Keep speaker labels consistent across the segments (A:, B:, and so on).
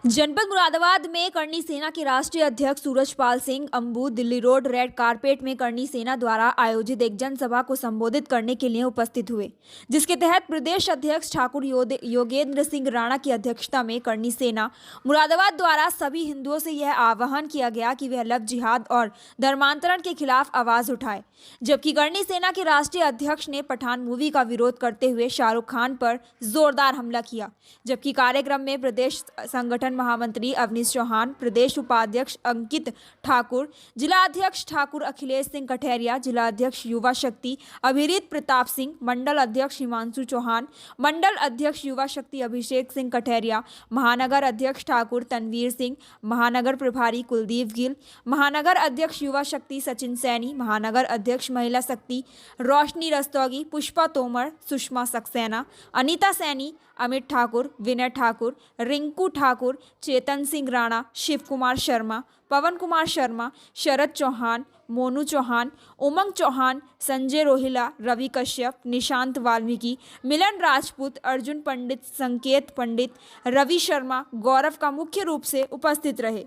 A: जनपद मुरादाबाद में करनी सेना के राष्ट्रीय अध्यक्ष Surajpal Singh Ambu Delhi road red carpet में करनी सेना द्वारा आयोजित एक जनसभा को संबोधित करने के लिए उपस्थित हुए, जिसके तहत प्रदेश अध्यक्ष ठाकुर योगेंद्र सिंह राणा की अध्यक्षता में करनी सेना मुरादाबाद द्वारा सभी हिंदुओं से यह आह्वान किया गया कि वह लव जिहाद और धर्मांतरण के खिलाफ आवाज उठाए। जबकि करनी सेना के राष्ट्रीय अध्यक्ष ने पठान मूवी का विरोध करते हुए शाहरुख खान पर जोरदार हमला किया। जबकि कार्यक्रम में प्रदेश संगठन महामंत्री अवनीश चौहान, प्रदेश उपाध्यक्ष अंकित ठाकुर, जिला अध्यक्ष ठाकुर अखिलेश सिंह कठेरिया, जिला अध्यक्ष युवा शक्ति अभिरीत प्रताप सिंह, मंडल अध्यक्ष हिमांशु चौहान, मंडल अध्यक्ष युवा शक्ति अभिषेक सिंह कठेरिया, महानगर अध्यक्ष ठाकुर तनवीर सिंह, महानगर प्रभारी कुलदीप गिल, महानगर अध्यक्ष युवा शक्ति सचिन सैनी, महानगर अध्यक्ष महिला शक्ति रोशनी रस्तोगी, पुष्पा तोमर, सुषमा सक्सेना, अनीता सैनी, अमित ठाकुर, विनय ठाकुर, रिंकू ठाकुर, चेतन सिंह राणा, शिव कुमार शर्मा, पवन कुमार शर्मा, शरद चौहान, मोनू चौहान, उमंग चौहान, संजय रोहिला, रवि कश्यप, निशांत वाल्मीकि, मिलन राजपूत, अर्जुन पंडित, संकेत पंडित, रवि शर्मा, गौरव का मुख्य रूप से उपस्थित रहे।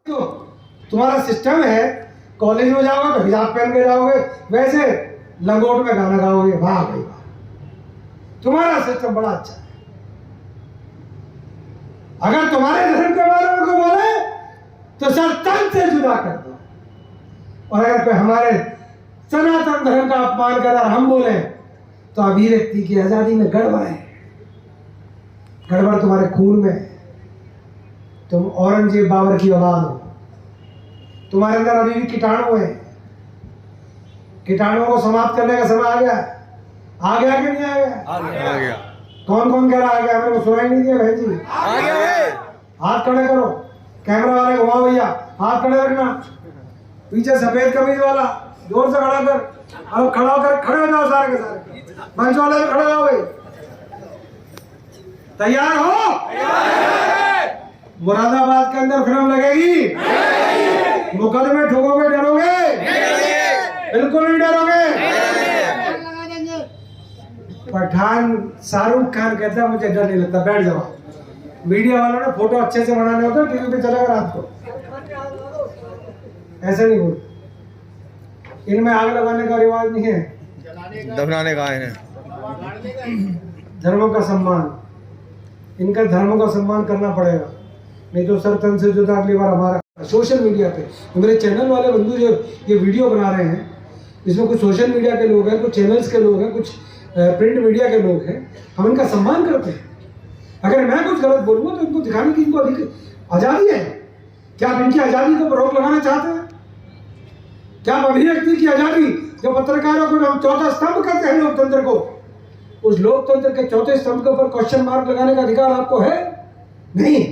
B: तो तुम्हारा सिस्टम है, कॉलेज में जाओगे तो हिजाब पहन के जाओगे, वैसे लंगोट में गाना गाओगे। वाह भाई वाह, तुम्हारा सिस्टम बड़ा अच्छा है। अगर तुम्हारे धर्म के बारे में कोई बोले तो सर तन से जुदा कर दो, और अगर कोई हमारे सनातन धर्म का अपमान कर और हम बोले तो अभिव्यक्ति की आजादी में गड़बड़ है। गड़बड़ तुम्हारे खून में है। तुम औरंगजेब बाबर की औलाद हो, तुम्हारे अंदर अभी भी कीटाणु है। कीटाणुओं को समाप्त करने का समय आ गया। आ गया कि नहीं आ गया?
C: आ गया।
B: कौन कौन कह रहा आ गया? मेरे को सुनाई नहीं दिया बहन जी।
C: आ गया।
B: हाथ खड़े करो, कैमरा वाले घुमाओ भैया, हाथ खड़े रखना। पीछे सफेद कमीज वाला जोर से खड़ा कर, अब खड़ा होकर खड़े हो जाओ सारे के सारे। मंच वाले भी खड़े हो भाई। तैयार हो? मुरादाबाद के अंदर फिल्म लगेगी। मुकदमे ठोकोगे, डरोगे? बिल्कुल नहीं डरोगे। पठान शाहरुख खान कहता है मुझे डर नहीं लगता, बैठ जाओ। मीडिया वालों ने फोटो अच्छे से बनाने होते, टीवी पे चलेगा रात को, ऐसे नहीं बोल। इनमें आग लगाने का रिवाज नहीं है,
C: दफनाने का है।
B: धर्मों का सम्मान, इनका धर्मों का सम्मान करना पड़ेगा, नहीं तो सर तन से जुदा। अगली बार हमारा सोशल मीडिया पे मेरे चैनल वाले बंधु जो ये वीडियो बना रहे हैं, इसमें कुछ सोशल मीडिया के लोग हैं, कुछ चैनल्स के लोग हैं, कुछ प्रिंट मीडिया के लोग हैं, हम इनका सम्मान करते हैं। अगर मैं कुछ गलत बोलूँगा तो इनको दिखाने की इनको अधिक आज़ादी है। क्या आप इनकी आज़ादी को रोक लगाना चाहते हैं? क्या आप अभिव्यक्ति की आज़ादी, जो पत्रकारों को हम चौथा स्तंभ कहते हैं लोकतंत्र को, उस लोकतंत्र के चौथे स्तंभ के ऊपर क्वेश्चन मार्क लगाने का अधिकार आपको है? नहीं।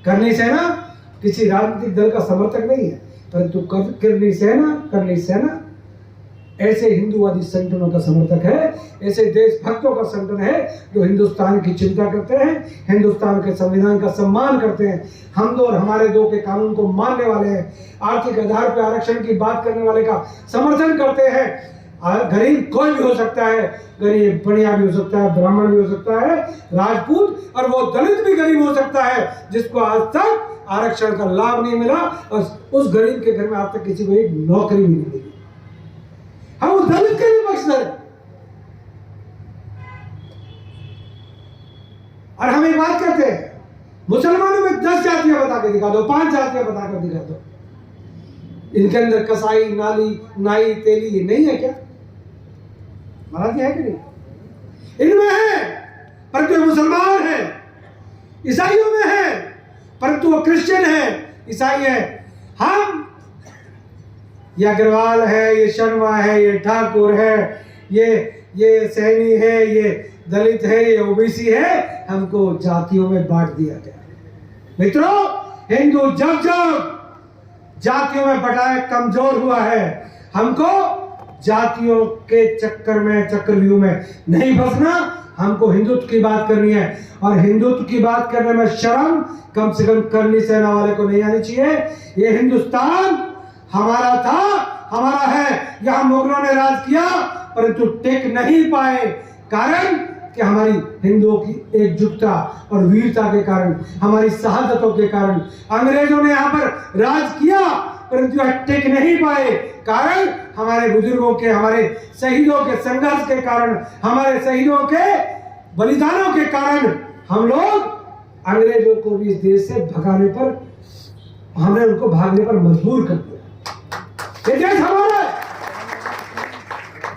B: करनी सेना किसी राजनीतिक दल का समर्थक नहीं है, परंतु करनी सेना ऐसे हिंदूवादी संगठनों का समर्थक है, ऐसे देशभक्तों का संगठन है जो हिंदुस्तान की चिंता करते हैं, हिंदुस्तान के संविधान का सम्मान करते हैं, हम दो और हमारे दो के कानून को मानने वाले हैं, आर्थिक आधार पर आरक्षण की बात करने वाले का समर्थन करते हैं। गरीब कोई भी हो सकता है, गरीब बढ़िया भी हो सकता है, ब्राह्मण भी हो सकता है, राजपूत, और वो दलित भी गरीब हो सकता है जिसको आज तक आरक्षण का लाभ नहीं मिला, और उस गरीब के घर में आज तक किसी को एक नौकरी भी नहीं मिली। हम उस दलित के भी पक्षधर हैं। और हम एक बात कहते हैं, मुसलमानों में 10 जातियां बता के दिखा दो, 5 जातियां बता कर दिखा दो, इनके अंदर कसाई, नाई, तेली ये नहीं है क्या? मराठी है कि नहीं? इनमें है, परंतु मुसलमान है। ईसाइयों में है, परंतु वो क्रिश्चियन है, ईसाई है। हम ये अग्रवाल है, ये शर्मा है, ये ठाकुर है, ये सैनी है, ये दलित है, ये ओबीसी है, हमको जातियों में बांट दिया गया। मित्रों, हिंदू जब जब जातियों में बटाए कमजोर हुआ है, हमको जातियों के चक्कर में, चक्रव्यूह में नहीं फंसना, हमको हिंदुत्व की बात करनी है। और हिंदुत्व की बात करने में शर्म कम से कम करनी सेना वाले को नहीं आनी चाहिए। ये हिंदुस्तान हमारा था, हमारा है। यहां मुगलों ने राज किया परंतु टिक नहीं पाए, कारण कि हमारी हिंदुओं की एकजुटता और वीरता के कारण, हमारी शहादतों के कारण अंग्रेजों ने यहाँ पर राज किया, परंतु यह टिक नहीं पाए। कारण हमारे बुजुर्गों के, हमारे शहीदों के संघर्ष के कारण, हमारे शहीदों के बलिदानों के कारण हम लोग अंग्रेजों को भी इस देश से भगाने पर, हमने उनको भागने पर मजबूर कर दिया। ये देश हमारा है।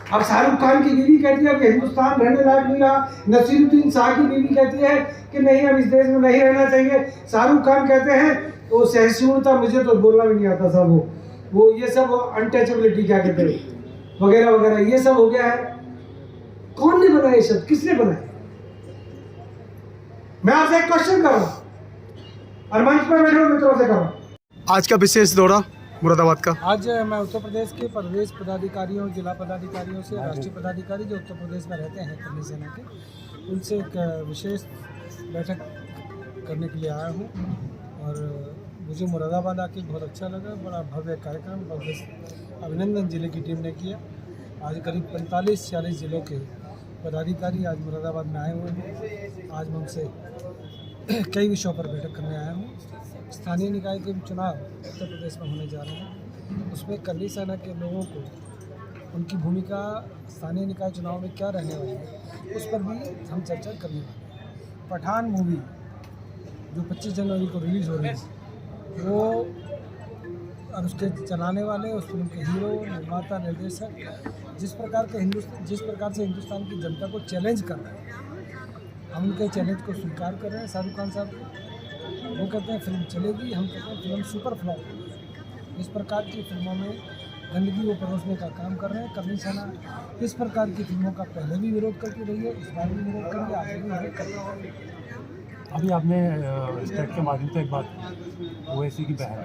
B: अब शाहरुख खान की बीवी कहती है कि हिंदुस्तान रहने लायक नहीं रहा, नसीरुद्दीन शाह की बीवी कहती है कि नहीं, अब इस देश में नहीं रहना चाहिए। शाहरुख खान कहते हैं तो सहिष्णुता, मुझे तो बोलना भी नहीं आता साहब, वो ये सब अनटचेबिलिटी क्या कहते हैं वगैरह वगैरह, ये सब हो गया है। कौन ने बनाया ये शब्द, किसने बनाया? मैं आपसे एक क्वेश्चन कर रहा हूं और मंच पर बैठे हुए मित्रों से कर रहा हूं।
D: आज का विशेष दौरा मुरादाबाद का।
B: आज मैं उत्तर प्रदेश के प्रदेश पदाधिकारियों, जिला पदाधिकारियों से, राष्ट्रीय पदाधिकारी जो उत्तर प्रदेश में रहते हैं करनी सेना के, उनसे एक विशेष बैठक करने के लिए आया हूँ। और मुझे मुरादाबाद आके बहुत अच्छा लगा। बड़ा भव्य कार्यक्रम, भव्य अभिनंदन जिले की टीम ने किया। आज करीब 45-46 जिलों के पदाधिकारी आज मुरादाबाद में आए हुए हैं। आज मैं उनसे कई विषयों पर बैठक करने आया हूँ। स्थानीय निकाय के चुनाव उत्तर प्रदेश में होने जा रहे हैं, उसमें करनी सेना के लोगों को उनकी भूमिका स्थानीय निकाय चुनाव में क्या रहने वाली है, उस पर भी हम चर्चा करने वाले हैं। पठान मूवी जो 25 जनवरी को रिलीज़ हो रही है, वो और उसके चलाने वाले, उस फिल्म के हीरो, निर्माता, निर्देशक जिस प्रकार से हिंदुस्तान की जनता को चैलेंज कर रहे हैं, हम उनके चैलेंज को स्वीकार कर रहे हैं। शाहरुख खान साहब वो कहते हैं फिल्म चलेगी, हम कहते हैं फिल्म सुपर फ्लॉप होगी। इस प्रकार की फिल्मों में गंदगी वो परोसने का काम कर रहे हैं। करनी सेना इस प्रकार की फिल्मों का पहले भी विरोध करती रही है, इस बार भी विरोध करेंगे, आगे भी विरोध करेंगे।
D: अभी आपने स्टेट के माध्यम से एक बात, ओवैसी की बहन,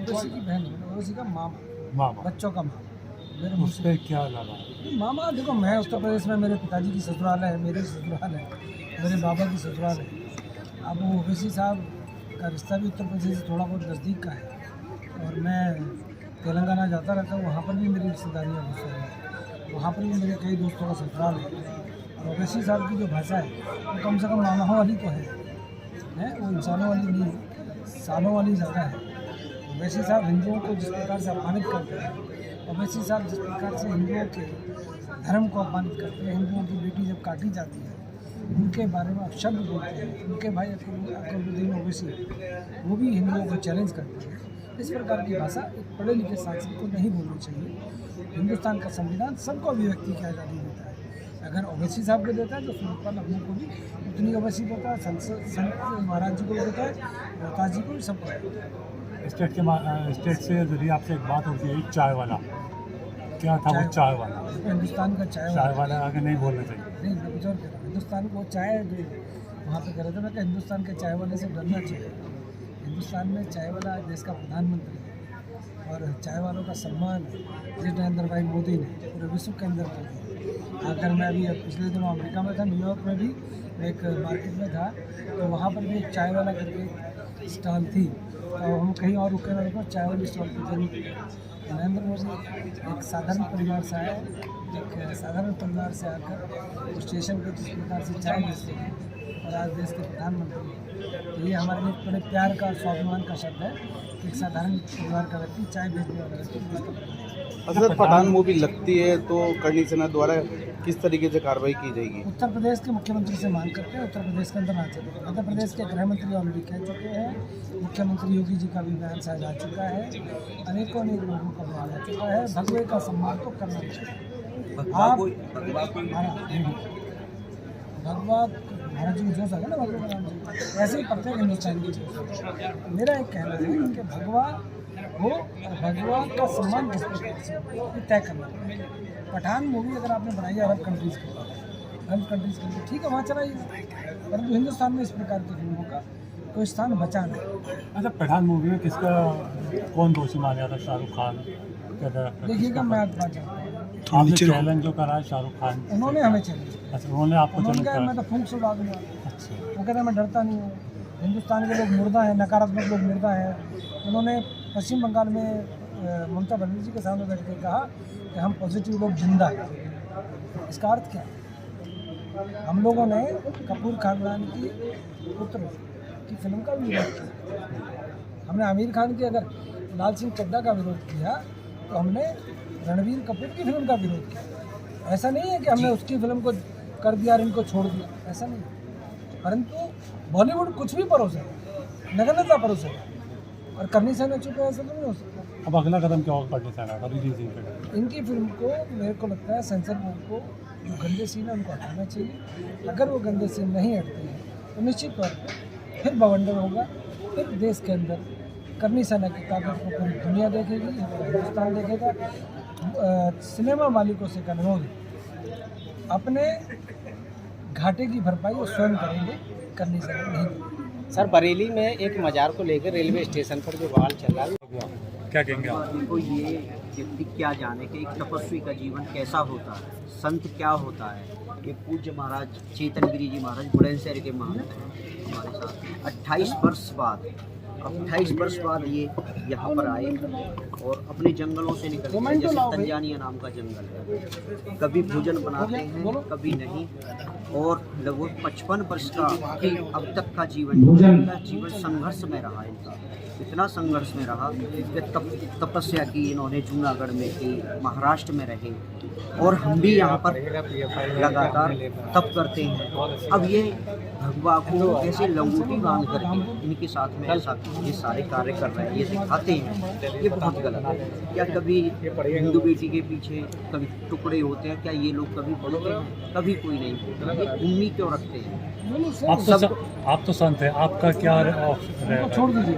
B: ओवैसी की बहन, ओवैसी का मामा, बच्चों का मामा, मेरे
D: उस पर क्या लगा?
B: मामा देखो, मैं उत्तर प्रदेश में, मेरे पिताजी की ससुराल है, मेरी ससुराल है, मेरे बाबा की ससुराल है। अब वो ओवैसी साहब का रिश्ता भी उत्तर प्रदेश से थोड़ा बहुत नज़दीक का है और मैं तेलंगाना जाता रहता हूँ, वहाँ पर भी मेरी रिश्तेदारियाँ बहुत सारी हैं, वहाँ पर भी मेरे कई दोस्तों का ससुराल है। और ओवैसी साहब की जो भाषा है वो कम से कम मामाओं वाली तो है, वो इंसानों वाली नहीं, सालों वाली ज़्यादा है। ओवैसी साहब हिंदुओं को जिस प्रकार से अपमानित करते हैं, ओवैसी साहब जिस प्रकार से हिंदुओं के धर्म को अपमानित करते हैं, हिंदुओं की बेटी जब काटी जाती है उनके बारे में अपशब्द बोलते हैं, उनके भाई अकबरुद्दीन ओवैसी वो भी हिंदुओं को चैलेंज करते हैं। इस प्रकार की भाषा एक पढ़े लिखे सांसद को नहीं बोलनी चाहिए। हिंदुस्तान का संविधान सबको अभिव्यक्ति की आज़ादी देता है। अगर ओवैसी साहब को देता है तो सुल्तान अबू को भी उतनी ओवैसी देता है, संत महाराज जी को भी देता है, रोहतास जी को भी, सबको देता है।
D: स्टेट से यदि आपसे एक बात होती है, चाय वाला क्या था? वो चाय वाला,
B: हिंदुस्तान का चाय
D: वाला आगे नहीं बोलना चाहिए।
B: नहीं, मैं कुछ और कह रहा हूँ। हिंदुस्तान को चाय जो वहाँ पे कह रहे थे ना कि हिंदुस्तान के चाय वाले से डरना चाहिए। हिंदुस्तान में चाय वाला देश का प्रधानमंत्री है और चाय वालों का सम्मान जिस नरेंद्र भाई मोदी ने पूरे विश्व के अंदर कर दिया। अगर मैं अभी पिछले दिनों अमेरिका में था, न्यूयॉर्क में भी एक मार्केट में था, तो वहाँ पर भी एक चाय वाला करके स्टॉल थी, तो हम कहीं और रुके ना, रुको चाय वाली स्टॉल पर जरूर। नरेंद्र मोदी एक साधारण परिवार से आया, एक साधारण परिवार से आकर स्टेशन पर जिस प्रकार से चाय बेचते हैं और आज देश के प्रधानमंत्री हैं, तो ये हमारे लिए बड़े प्यार का, स्वाभिमान का शब्द है कि एक साधारण परिवार का व्यक्ति चाय बेचने वाला व्यक्ति देश का प्रधानमंत्री।
E: अगर पठान मूवी लगती है तो करनी सेना द्वारा किस तरीके से कार्रवाई की जाएगी?
B: उत्तर प्रदेश के मुख्यमंत्री से मांग करते हैं उत्तर प्रदेश के अंदर आ चुके हैं। मध्य प्रदेश के गृह मंत्री ऑलरेडी कह चुके हैं, मुख्यमंत्री योगी जी का भी बयान साझा आ चुका है, अनेकों अनेक लोगों का बयान आ चुका है। भगवे का सम्मान तो करना चाहिए। आप भगवा भारत जी को जो सके ना, भगवा का नाम से ऐसे ही प्रत्येक हिंदुस्तान की मेरा एक कहना है कि भगवा हो और भगवा का सम्मान किस प्रकार से ये तय करना है। पठान मूवी अगर आपने बनाई है अरब कंट्रीज़ के लिए, ठीक है, वहाँ चलाइए, परंतु हिंदुस्तान में इस प्रकार की फिल्मों का कोई स्थान बचा नहीं।
D: अच्छा, पठान मूवी में किसका कौन दोषी माना जाता? शाहरुख खान?
B: देखिएगा, मैं आज बात जानता हूँ,
D: आपने चैलेंज जो करा है शाहरुख खान,
B: उन्होंने हमें चैलेंज,
D: अच्छा उन्होंने आपको चैलेंज करा?
B: मैं तो फूंक से उड़ा दूँगा।
D: अच्छा,
B: वो कहता मैं डरता नहीं हूँ, हिंदुस्तान के लोग मुर्दा हैं, नकारात्मक लोग मुर्दा हैं। उन्होंने पश्चिम बंगाल में ममता बनर्जी के सामने बैठ के कहा कि हम पॉजिटिव लोग जिंदा हैं। इसका अर्थ क्या है? हम लोगों ने कपूर खानदान की पुत्र की फिल्म का भी विरोध किया। हमने आमिर खान की अगर लाल सिंह चड्ढा का विरोध किया तो हमने रणबीर कपूर की फिल्म का विरोध किया। ऐसा नहीं है कि हमने उसकी फिल्म को कर दिया और इनको छोड़ दिया, ऐसा नहीं है। परंतु बॉलीवुड कुछ भी परोसेगा, नग्नता परोसेगा और करनी सहना चुप है, ऐसा तो नहीं हो सकता।
D: अब अगला कदम क्या होगा करनी सेना का रिलीजिंग पे?
B: इनकी फिल्म को मेरे को लगता है सेंसर बोर्ड को जो गंदे सीन है उनको हटाना चाहिए। अगर वो गंदे सीन नहीं हटते हैं तो निश्चित तौर पर फिर बवंडर होगा, फिर देश के अंदर करनी सेना की ताकत को पूरी दुनिया देखेगी, हिंदुस्तान देखेगा। सिनेमा मालिकों से का अनुरोध अपने घाटे की भरपाई वो स्वयं करेंगे, करनी सेना नहीं।
F: सर बरेली में एक मजार को लेकर रेलवे स्टेशन पर जो बवाल चल रहा है,
D: क्या कहेंगे आप?
G: को ये व्यक्ति क्या जाने कि एक तपस्वी का जीवन कैसा होता है, संत क्या होता है। ये पूज्य महाराज चेतन गिरी जी महाराज बुलंदशहर के महंत हैं हमारे साथ। 28 वर्ष बाद ये यहाँ पर आए और अपने जंगलों से निकल गए। जैसे तंजानिया नाम का जंगल है, कभी भोजन बनाते हैं कभी नहीं, और लगभग 55 वर्ष का ही अब तक का जीवन संघर्ष में रहा। इनका इतना संघर्ष में रहा कि तपस्या की इन्होंने जूनागढ़ में की, महाराष्ट्र में रहे, और हम भी यहाँ पर लगातार तप करते हैं। अब ये भगवा को कैसे लंगोटी बांध करके इनके साथ में ऐसा ये सारे कार्य कर रहे हैं, ये दिखाते हैं, ये बहुत गलत है। क्या कभी हिंदू बेटी के पीछे कभी टुकड़े होते हैं? क्या ये लोग कभी बोलते हैं? कभी कोई नहीं बोलता। ये उम्मीद क्यों रखते हैं?
D: आप तो संत हैं, आपका क्या छोड़ दीजिए।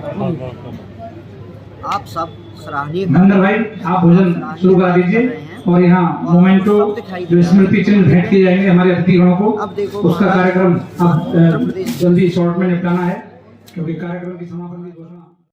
G: आप सब सराहनीय
H: नंदन भाई, आप भोजन शुरू करा दीजिए और यहाँ मोमेंटो जो स्मृति चिन्ह भेंट किए जाएंगे हमारे अतिथिगणों को, उसका कार्यक्रम आप जल्दी शॉर्ट में निपटाना है क्योंकि कार्यक्रम की समापन की घोषणा